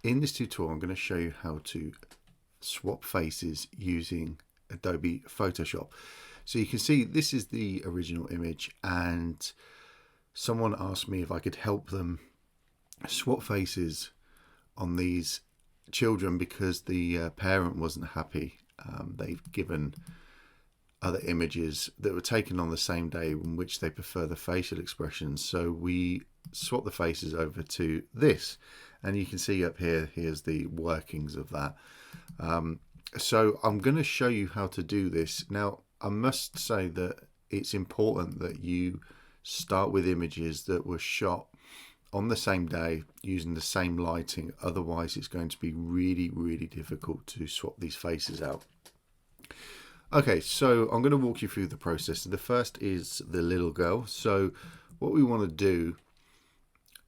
In this tutorial, I'm going to show you how to swap faces using Adobe Photoshop. So you can see this is the original image, and someone asked me if I could help them swap faces on these children because the parent wasn't happy. They've given other images that were taken on the same day in which they prefer the facial expressions. So we swap the faces over to this, and you can see up here, here's the workings of that. So I'm going to show you how to do this. Now, I must say that it's important that you start with images that were shot on the same day using the same lighting. Otherwise, it's going to be really difficult to swap these faces out. Okay, so I'm going to walk you through the process. The first is the little girl. So what we want to do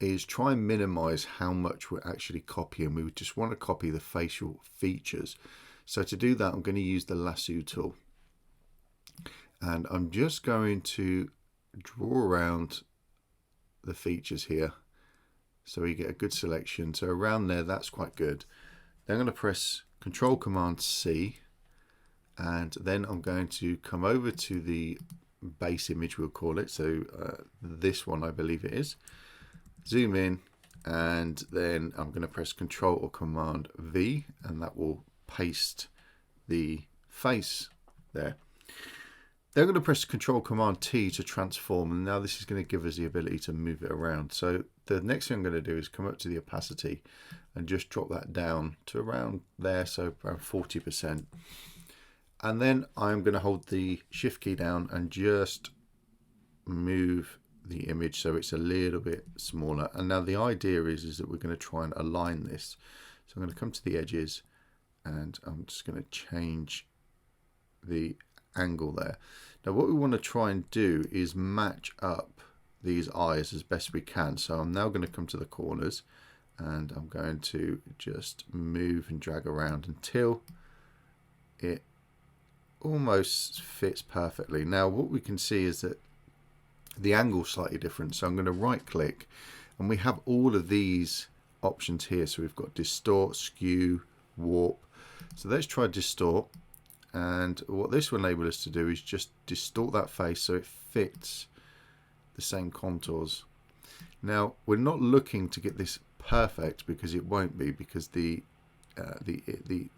is try and minimize how much we're actually copying. We just want to copy the facial features. So to do that, I'm going to use the lasso tool. And I'm just going to draw around the features here so you get a good selection. So around there, that's quite good. Then I'm going to press Control Command C, and then I'm going to come over to the base image, we'll call it. So this one, I believe it is. Zoom in, and then I'm going to press Control or Command V, and that will paste the face there. Then I'm going to press Control Command T to transform, and now this is going to give us the ability to move it around. So the next thing I'm going to do is come up to the opacity and just drop that down to around there, so around 40%. And then I'm going to hold the Shift key down and just move the image so it's a little bit smaller. And now the idea is that we're going to try and align this. So I'm going to come to the edges, and I'm just going to change the angle there. Now what we want to try and do is match up these eyes as best we can. So I'm now going to come to the corners, and I'm going to just move and drag around until it almost fits perfectly. Now what we can see is that the angle is slightly different. So I'm going to right click, and we have all of these options here. So we've got distort, skew, warp. So let's try distort. And what this will enable us to do is just distort that face so it fits the same contours. Now we're not looking to get this perfect because it won't be, because the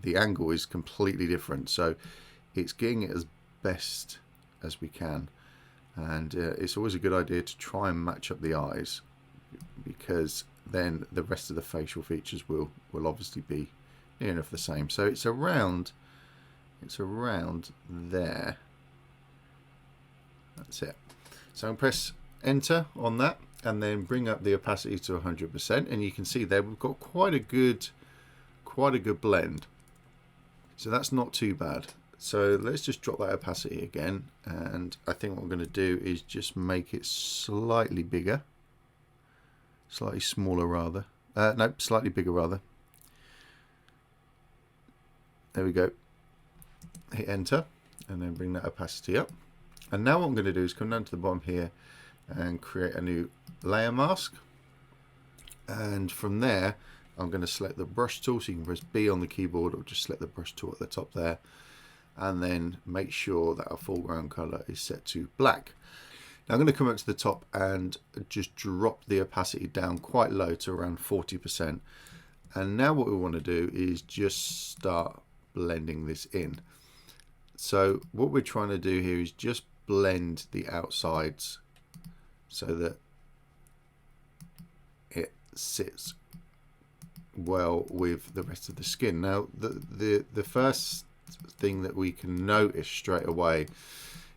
angle is completely different. So it's getting it as best as we can. And it's always a good idea to try and match up the eyes, because then the rest of the facial features will obviously be near enough the same. So it's around there. That's it. So I'll press enter on that, and then bring up the opacity to 100%, and you can see there we've got quite a good blend. So that's not too bad. So let's just drop that opacity again, and I think what I'm going to do is just make it slightly bigger, slightly smaller rather. No, slightly bigger rather. There we go. Hit enter, and then bring that opacity up. And now what I'm going to do is come down to the bottom here and create a new layer mask. And from there, I'm going to select the brush tool. So you can press B on the keyboard, or just select the brush tool at the top there. And then make sure that our foreground color is set to black. Now I'm going to come up to the top and just drop the opacity down quite low to around 40%. And now what we want to do is just start blending this in. So what we're trying to do here is just blend the outsides so that it sits well with the rest of the skin. Now the first thing that we can notice straight away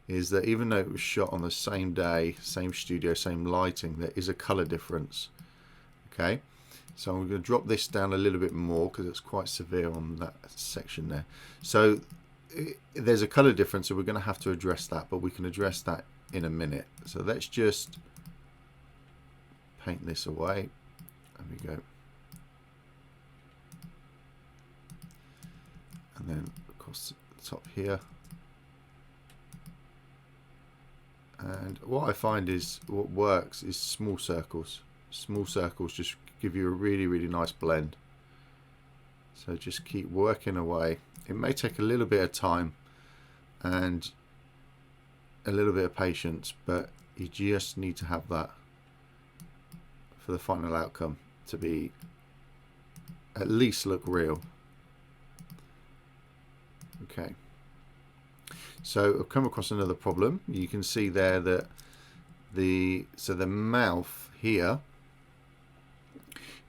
is that even though it was shot on the same day, same studio, same lighting, there is a color difference. Okay, so I'm going to drop this down a little bit more because it's quite severe on that section there. So there's a color difference, so we're going to have to address that, but we can address that in a minute. So let's just paint this away. There we go. And then across the top here. And what I find is what works is small circles. Small circles just give you a really nice blend. So just keep working away. It may take a little bit of time and a little bit of patience, but you just need to have that for the final outcome to be at least look real. Okay, so I've come across another problem. You can see there that the mouth here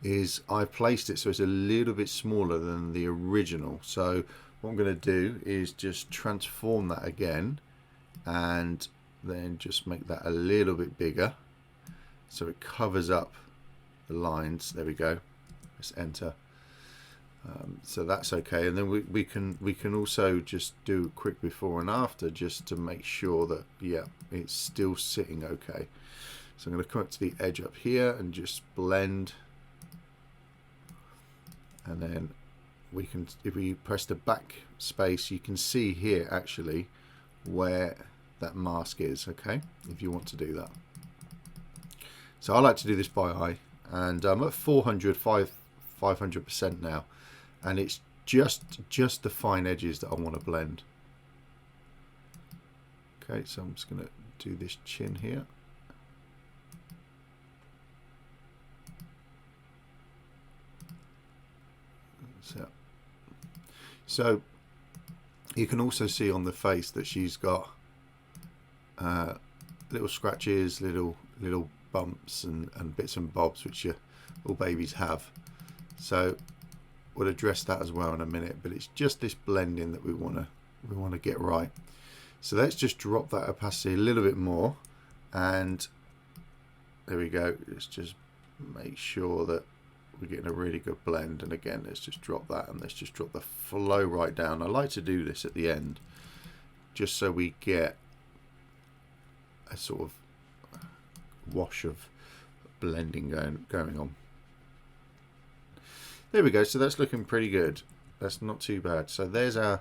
is, I've placed it so it's a little bit smaller than the original. So what I'm going to do is just transform that again and then just make that a little bit bigger so it covers up the lines. There we go. Let's enter. So that's okay, and then we can also just do a quick before and after just to make sure that, yeah, it's still sitting okay. So I'm going to come up to the edge up here and just blend, and then we can, if we press the back space, you can see here actually where that mask is, okay, if you want to do that. So I like to do this by eye, and I'm at 500% now, and it's just the fine edges that I want to blend. Okay, so I'm just going to do this chin here. So you can also see on the face that she's got little scratches, little bumps and bits and bobs, which all babies have. So we'll address that as well in a minute, but it's just this blending that we want to get right. So let's just drop that opacity a little bit more, and there we go. Let's just make sure that we're getting a really good blend, and again, let's just drop that, and let's just drop the flow right down. I like to do this at the end just so we get a sort of wash of blending going on. There we go. So that's looking pretty good. That's not too bad. So there's our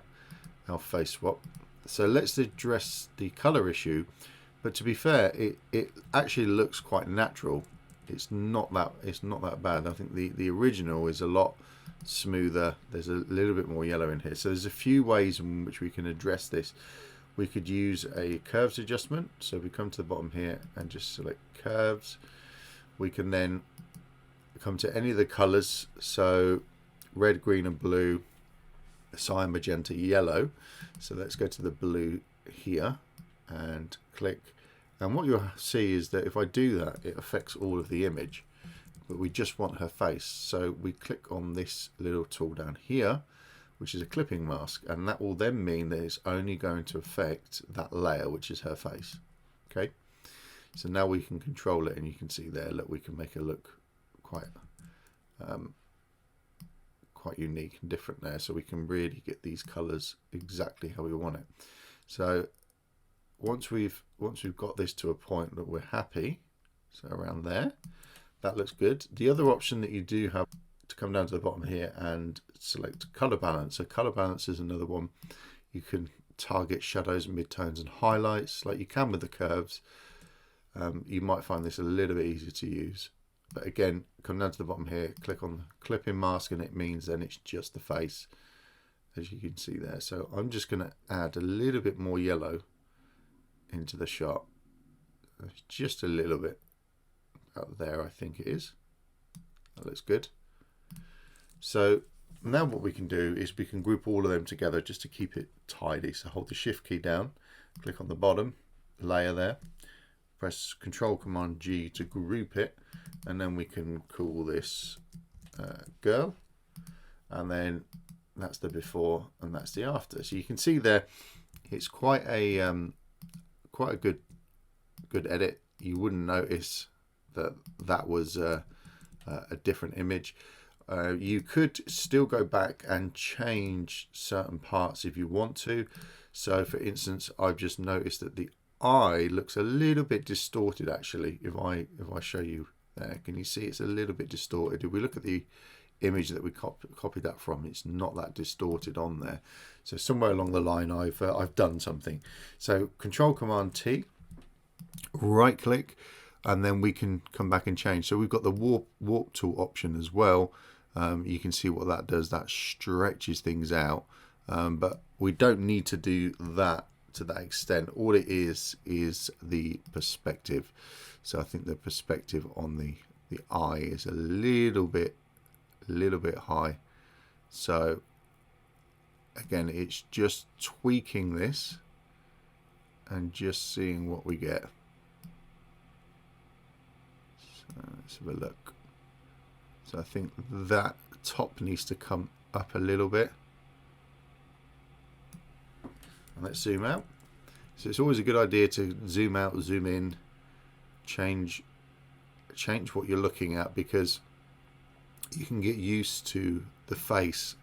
face swap. So let's address the color issue, but to be fair, it actually looks quite natural. It's not that bad. I think the original is a lot smoother. There's a little bit more yellow in here. So there's a few ways in which we can address this. We could use a curves adjustment. So we come to the bottom here and just select curves. We can then come to any of the colors. So red, green and blue, cyan, magenta, yellow. So let's go to the blue here and click. And what you'll see is that if I do that, it affects all of the image, but we just want her face. So we click on this little tool down here, which is a clipping mask, and that will then mean that it's only going to affect that layer, which is her face. Okay, so now we can control it, and you can see there, look, we can make it look quite unique and different there, so we can really get these colors exactly how we want it. So once we've got this to a point that we're happy, so around there, that looks good. The other option that you do have to come down to the bottom here and select color balance. So color balance is another one. You can target shadows, midtones and highlights like you can with the curves. You might find this a little bit easier to use, but again, come down to the bottom here, click on the clipping mask, and it means then it's just the face, as you can see there. So I'm just going to add a little bit more yellow into the shot, just a little bit out there, I think it is. That looks good. So now what we can do is we can group all of them together just to keep it tidy. So hold the shift key down, click on the bottom layer there, press Control Command G to group it, and then we can call this girl, and then that's the before and that's the after. So you can see there it's quite a good edit. You wouldn't notice that was a different image. You could still go back and change certain parts if you want to. So for instance, I've just noticed that the eye looks a little bit distorted actually. If I show you there, can you see it's a little bit distorted? If we look at the image that we copied that from, it's not that distorted on there. So somewhere along the line I've done something. So Control Command T, right click, and then we can come back and change. So we've got the warp tool option as well, You can see what that does. That stretches things out, but we don't need to do that to that extent. All it is the perspective. So I think the perspective on the eye is a little bit high. So again, it's just tweaking this and just seeing what we get. So let's have a look. So I think that top needs to come up a little bit. And let's zoom out. So it's always a good idea to zoom out, zoom in, change what you're looking at, because you can get used to the face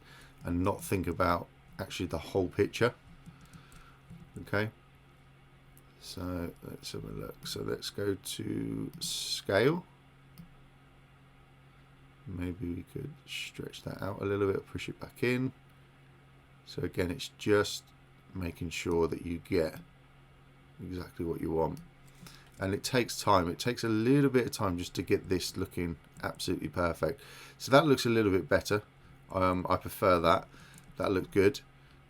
and not think about actually the whole picture. Okay, so let's have a look. So let's go to scale. Maybe we could stretch that out a little bit, push it back in. So again, it's just making sure that you get exactly what you want. And it takes time. It takes a little bit of time just to get this looking absolutely perfect. So that looks a little bit better. I prefer that. That looked good.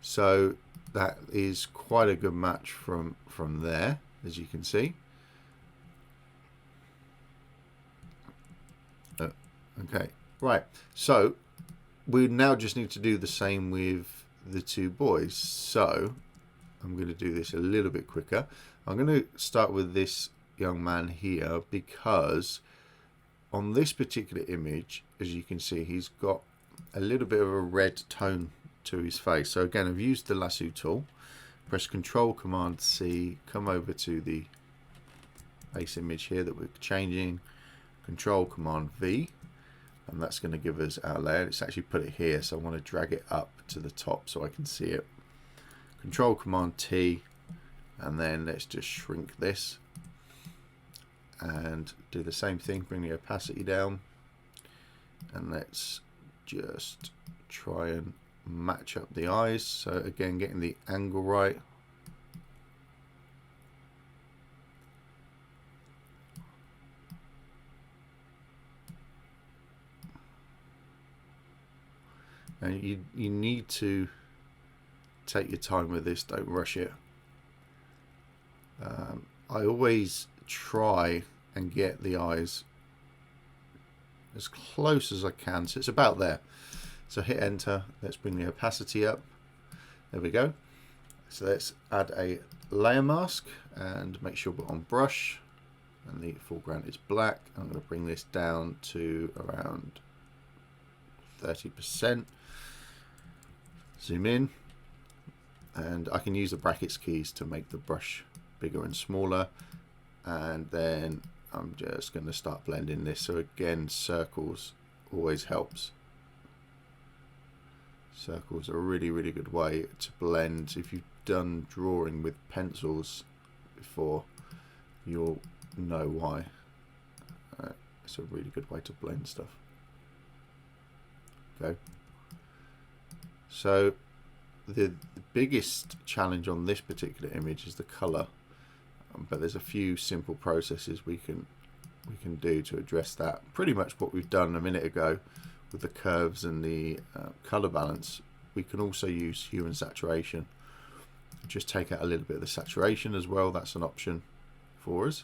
So that is quite a good match from there, as you can see. Okay, right. So we now just need to do the same with the two boys. So I'm going to do this a little bit quicker. I'm going to start with this young man here, because on this particular image, as you can see, he's got a little bit of a red tone to his face. So again, I've used the lasso tool, press Control Command C, come over to the base image here that we're changing, Control Command V, and that's going to give us our layer. It's actually put it here, so I want to drag it up to the top so I can see it. Control Command T, and then let's just shrink this and do the same thing, bring the opacity down, and let's just try and match up the eyes. So again, getting the angle right. And you need to take your time with this, don't rush it. I always try and get the eyes as close as I can, so it's about there. So hit enter, let's bring the opacity up. There we go. So let's add a layer mask and make sure we're on brush and the foreground is black. I'm going to bring this down to around 30%. Zoom in, and I can use the brackets keys to make the brush bigger and smaller, and then I'm just going to start blending this. So again, circles always helps. Circles are a really good way to blend. If you've done drawing with pencils before, you'll know why. It's a really good way to blend stuff. Okay. So the biggest challenge on this particular image is the color, but there's a few simple processes we can do to address that. Pretty much what we've done a minute ago with the curves and the color balance. We can also use hue and saturation. Just take out a little bit of the saturation as well. That's an option for us.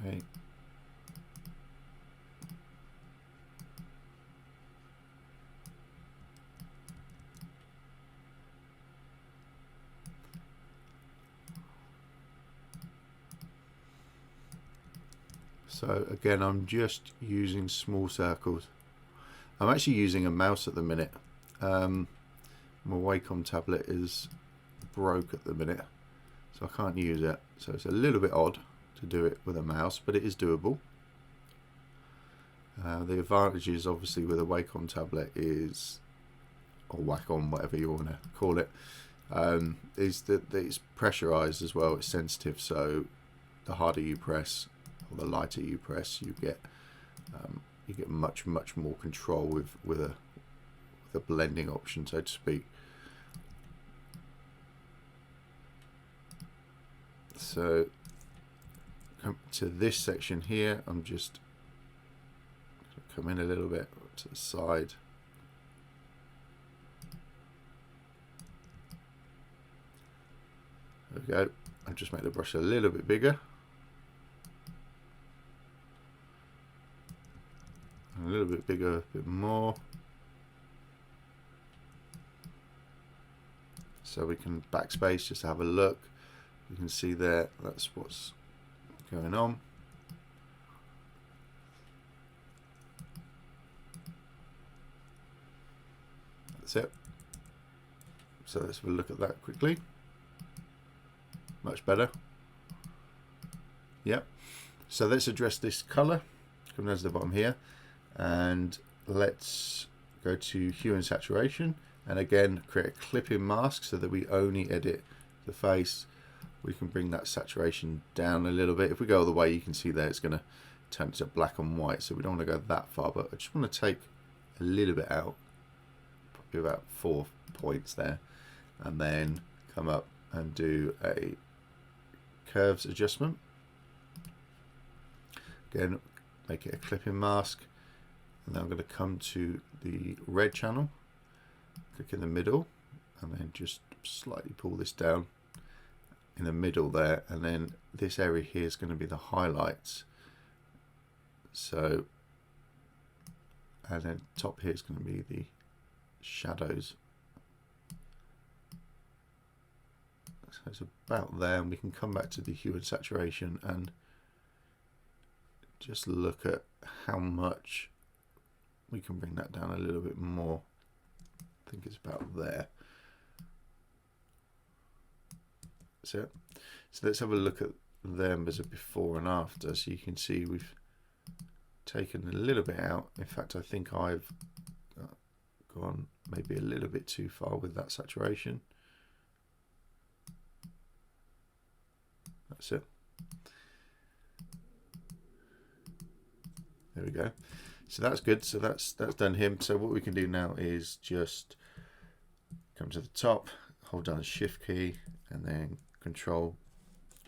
Okay. So again, I'm just using small circles. I'm actually using a mouse at the minute. My Wacom tablet is broke at the minute, so I can't use it. So it's a little bit odd to do it with a mouse, but it is doable. The advantages obviously with a Wacom tablet is, or Wacom, whatever you want to call it, is that it's pressurized as well. It's sensitive, so the harder you press, or the lighter you press, you get much more control with a blending option, so to speak. So come to this section here, I'm just come in a little bit to the side. There we go. I'll just make the brush a little bit bigger. A little bit bigger, a bit more. So we can backspace just to have a look. You can see there, that's what's going on. That's it. So let's have a look at that quickly. Much better. Yep. So let's address this color. Come down to the bottom here, and let's go to hue and saturation, and again create a clipping mask so that we only edit the face. We can bring that saturation down a little bit. If we go all the way, you can see there it's going to turn to black and white, so we don't want to go that far, but I just want to take a little bit out, probably about 4 points there, and then come up and do a curves adjustment. Again, make it a clipping mask, and then I'm going to come to the red channel, click in the middle, and then just slightly pull this down in the middle there, and then this area here is going to be the highlights. So, and then top here is going to be the shadows. So it's about there, and we can come back to the hue and saturation and just look at how much we can bring that down a little bit more. I think it's about there. That's it. So let's have a look at them as a before and after. So you can see we've taken a little bit out. In fact, I think I've gone maybe a little bit too far with that saturation. That's it. There we go. So that's good. So that's done him. So what we can do now is just come to the top, hold down the Shift key, and then Control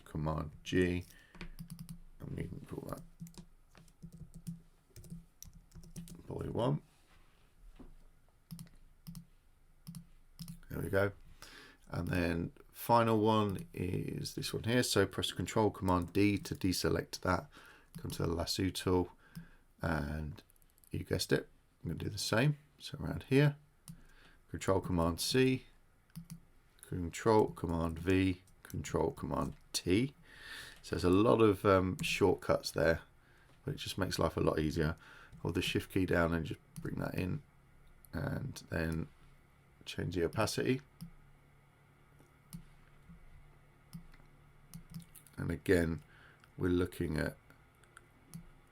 Command G, and we can call that Boy 1. There we go. And then final one is this one here. So press Control Command D to deselect that. Come to the lasso tool, and you guessed it, I'm going to do the same. So around here, Control Command C, Control Command V, Control Command T. So there's a lot of shortcuts there, but it just makes life a lot easier. Hold the Shift key down and just bring that in, and then change the opacity. And again, we're looking at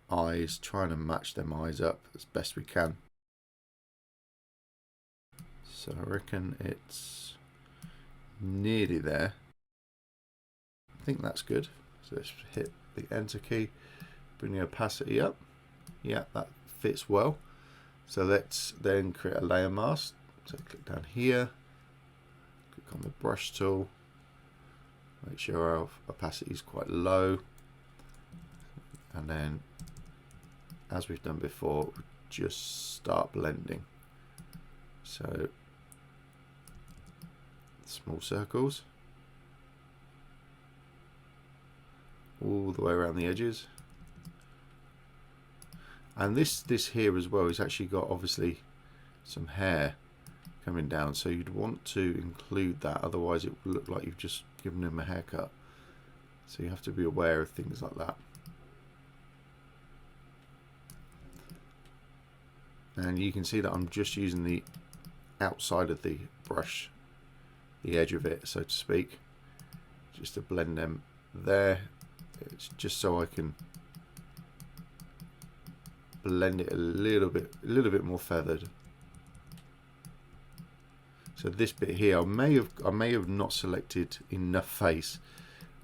eyes, trying to match them eyes up as best we can. So I reckon it's nearly there. I think that's good. So let's hit the Enter key, bring the opacity up. Yeah, that fits well. So let's then create a layer mask. So click down here, click on the brush tool, make sure our opacity is quite low, and then as we've done before, just start blending. So small circles all the way around the edges. And this here as well has actually got obviously some hair coming down, so you'd want to include that, otherwise it will look like you've just given him a haircut. So you have to be aware of things like that. And you can see that I'm just using the outside of the brush, the edge of it, so to speak, just to blend them there. It's just so I can blend it a little bit more feathered. So this bit here, I may have not selected enough face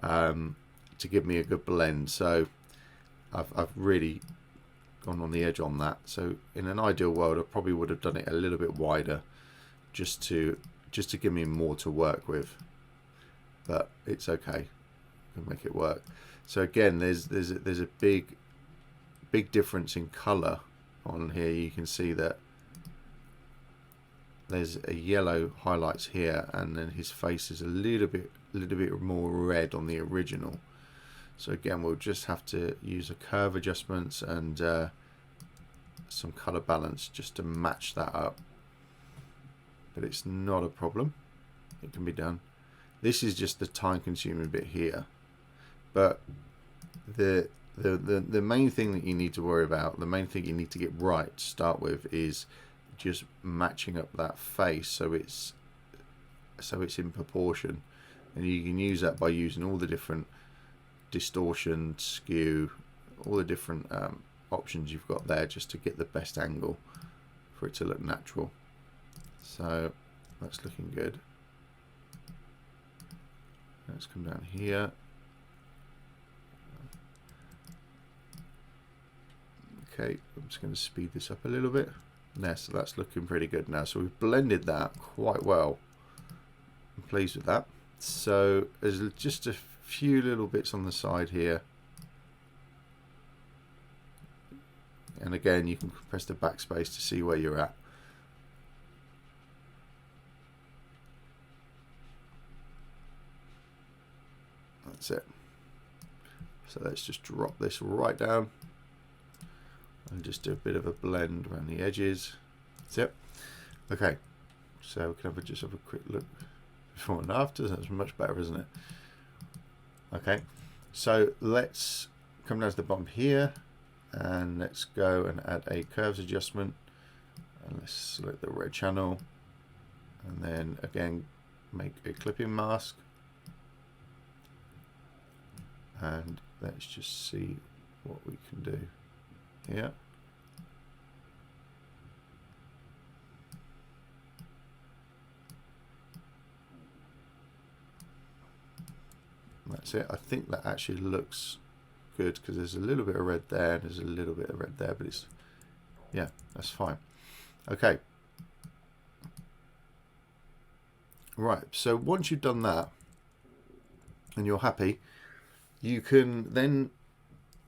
to give me a good blend. So I've really gone on the edge on that. So in an ideal world, I probably would have done it a little bit wider, just to give me more to work with. But it's okay, I can make it work. So again, there's a big difference in color on here, you can see that there's a yellow highlights here, and then his face is a little bit more red on the original. So again, we'll just have to use a curve adjustments and some color balance just to match that up. But it's not a problem. It can be done. This is just the time-consuming bit here. But the main thing that you need to worry about, the main thing you need to get right to start with, is just matching up that face so it's in proportion. And you can use that by using all the different distortion, skew, all the different options you've got there, just to get the best angle for it to look natural. So that's looking good. Let's come down here. Okay, I'm just going to speed this up a little bit. There, so that's looking pretty good now. So we've blended that quite well. I'm pleased with that. So there's just a few little bits on the side here. And again, you can press the backspace to see where you're at. That's it. So let's just drop this right down and just do a bit of a blend around the edges. That's it. Okay, so we can just have a quick look before and after. That's much better, isn't it? Okay, so let's come down to the bump here and let's go and add a curves adjustment, and let's select the red channel, and then again make a clipping mask, and let's just see what we can do here. That's it. I think that actually looks good because there's a little bit of red there and there's a little bit of red there, but it's, yeah, that's fine. Okay. Right, so once you've done that and you're happy, you can then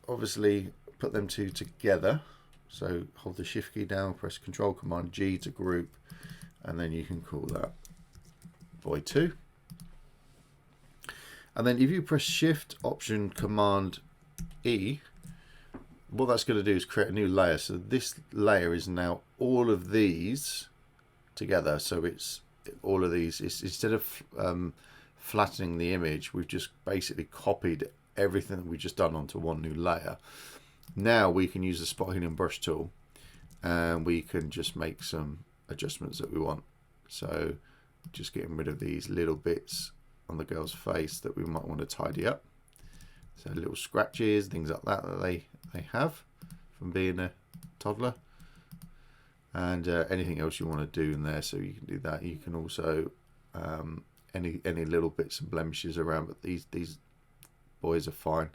obviously put them two together. So hold the shift key down, press Control Command G to group, and then you can call that Void 2. And then if you press Shift Option Command E, what that's going to do is create a new layer. So this layer is now all of these together. So it's all of these. It's, instead of flattening the image, we've just basically copied everything that we've just done onto one new layer. Now we can use the spot healing brush tool and we can just make some adjustments that we want. So just getting rid of these little bits on the girl's face that we might want to tidy up. So little scratches, things like that that they have from being a toddler, and anything else you want to do in there. So you can do that. You can also any little bits and blemishes around, but these boys are fine.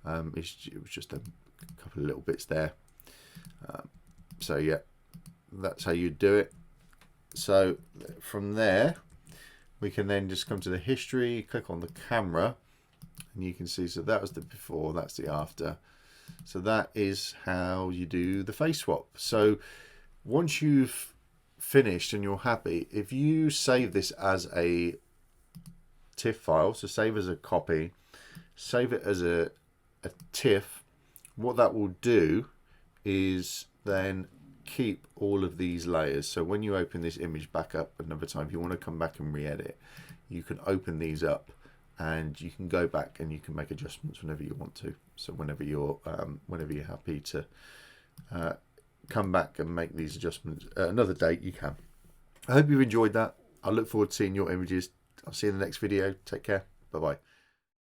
It was just a couple of little bits there. So yeah, that's how you do it. So from there we can then just come to the history, click on the camera, and you can see, so that was the before, that's the after. So that is how you do the face swap. So once you've finished and you're happy, if you save this as a TIFF file, so save as a copy, save it as a TIFF, what that will do is then keep all of these layers. So when you open this image back up another time, if you want to come back and re-edit, you can open these up and you can go back and you can make adjustments whenever you want to. So whenever you're happy to come back and make these adjustments at another date, you can. I hope you've enjoyed that. I look forward to seeing your images. I'll see you in the next video. Take care. Bye bye.